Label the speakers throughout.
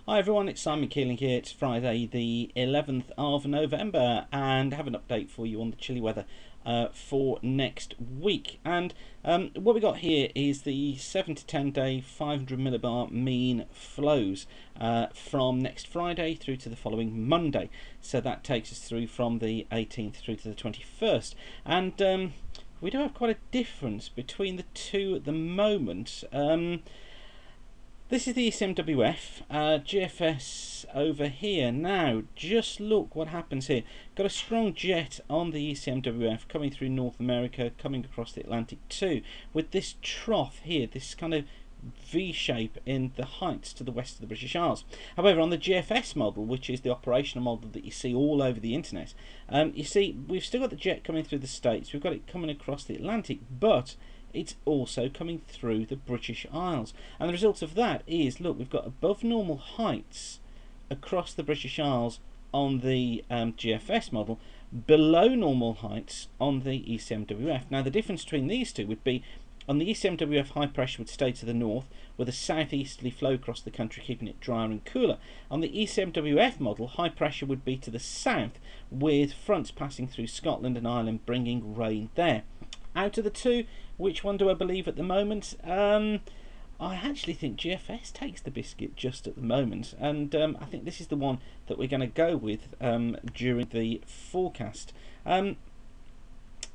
Speaker 1: Hi everyone, it's Simon Keeling here. It's Friday the 11th of November and I have an update for you on the chilly weather for next week. And what we got here is the 7 to 10 day 500 millibar mean flows from next Friday through to the following Monday. So that takes us through from the 18th through to the 21st. And we do have quite a difference between the two at the moment. This is the ECMWF, GFS over here. Now, just look what happens here. Got a strong jet on the ECMWF coming through North America, coming across the Atlantic too, with this trough here, this kind of V shape in the heights to the west of the British Isles. However, on the GFS model, which is the operational model that you see all over the internet, you see we've still got the jet coming through the States, we've got it coming across the Atlantic, but it's also coming through the British Isles. And the result of that is, look, we've got above normal heights across the British Isles on the GFS model, below normal heights on the ECMWF. Now, the difference between these two would be on the ECMWF, high pressure would stay to the north with a southeasterly flow across the country, keeping it drier and cooler. On the ECMWF model, high pressure would be to the south with fronts passing through Scotland and Ireland, bringing rain there. Out of the two, which one do I believe at the moment? I actually think GFS takes the biscuit just at the moment, and I think this is the one that we're going to go with during the forecast.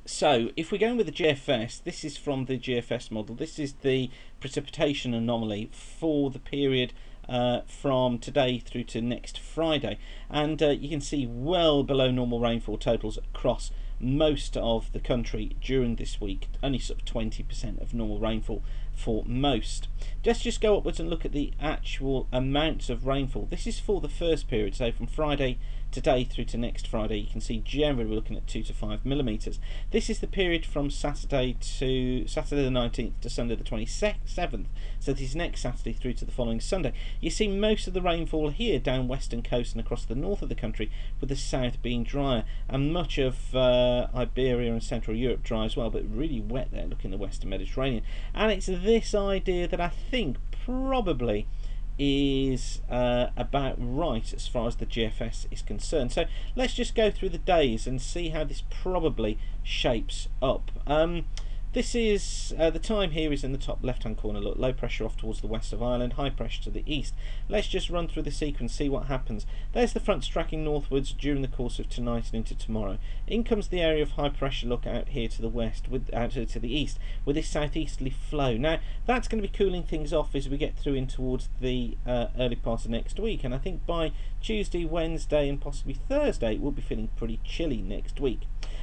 Speaker 1: So, if we're going with the GFS, this is from the GFS model. This is the precipitation anomaly for the period from today through to next Friday, and you can see well below normal rainfall totals across most of the country during this week, only sort of 20% of normal rainfall for most. Let's just go upwards and look at the actual amounts of rainfall. This is for the first period, so from Friday today through to next Friday. You can see generally we're looking at 2 to 5 millimeters. This is the period from Saturday the 19th to Sunday the 27th, so this is next Saturday through to the following Sunday. You see most of the rainfall here down western coast and across the north of the country, with the south being drier, and much of Iberia and Central Europe dry as well, but really wet there, looking at the western Mediterranean. And it's this idea that I think probably is about right as far as the GFS is concerned. So let's just go through the days and see how this probably shapes up. This is the time here is in the top left hand corner. Look, low pressure off towards the west of Ireland, high pressure to the east. Let's just run through the sequence, see what happens. There's the fronts tracking northwards during the course of tonight and into tomorrow. In comes the area of high pressure, look out here to the west, out to the east, with this southeasterly flow. Now that's going to be cooling things off as we get through in towards the early part of next week, and I think by Tuesday, Wednesday and possibly Thursday we'll be feeling pretty chilly next week.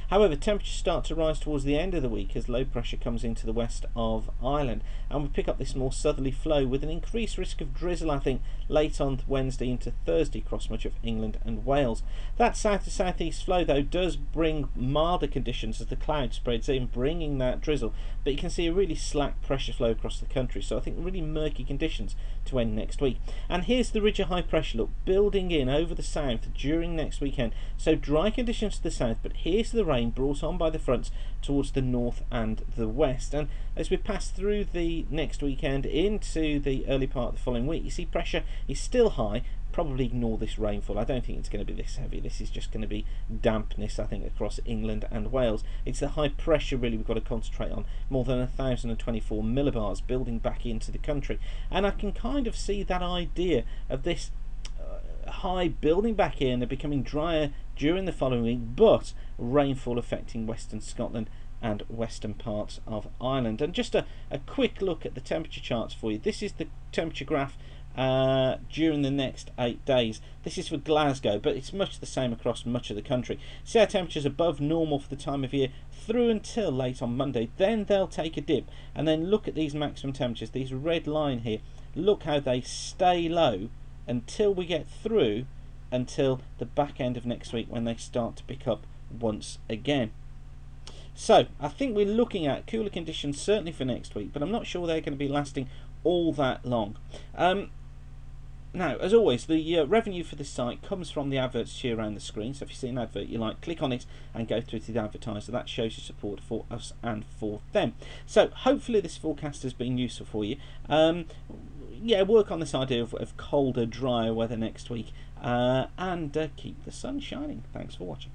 Speaker 1: However, temperatures start to rise towards the end of the week as low pressure comes into the west of Ireland, and we pick up this more southerly flow with an increased risk of drizzle, I think, late on Wednesday into Thursday across much of England and Wales. That south to southeast flow, though, does bring milder conditions as the cloud spreads in, bringing that drizzle, but you can see a really slack pressure flow across the country, so I think really murky conditions to end next week. And here's the ridge of high pressure, look, building in over the south during next weekend, so dry conditions to the south, but here's the rain brought on by the fronts towards the north and the west. And as we pass through the next weekend into the early part of the following week, you see pressure is still high. Probably ignore this rainfall. I don't think it's going to be this heavy. This is just going to be dampness, I think, across England and Wales. It's the high pressure really we've got to concentrate on. More than 1,024 millibars building back into the country, and I can kind of see that idea of this high building back in and becoming drier during the following week, but rainfall affecting western Scotland and western parts of Ireland. And just a quick look at the temperature charts for you. This is the temperature graph during the next 8 days. This is for Glasgow, but it's much the same across much of the country. See our temperatures above normal for the time of year through until late on Monday. Then they'll take a dip, and then look at these maximum temperatures, these red line here. Look how they stay low until we get through until the back end of next week, when they start to pick up once again. So I think we're looking at cooler conditions certainly for next week, but I'm not sure they're going to be lasting all that long. Now, as always, the revenue for this site comes from the adverts here around the screen. So if you see an advert you like, click on it and go through to the advertiser. That shows your support for us and for them. So hopefully this forecast has been useful for you. yeah, work on this idea of colder, drier weather next week, and keep the sun shining. Thanks for watching.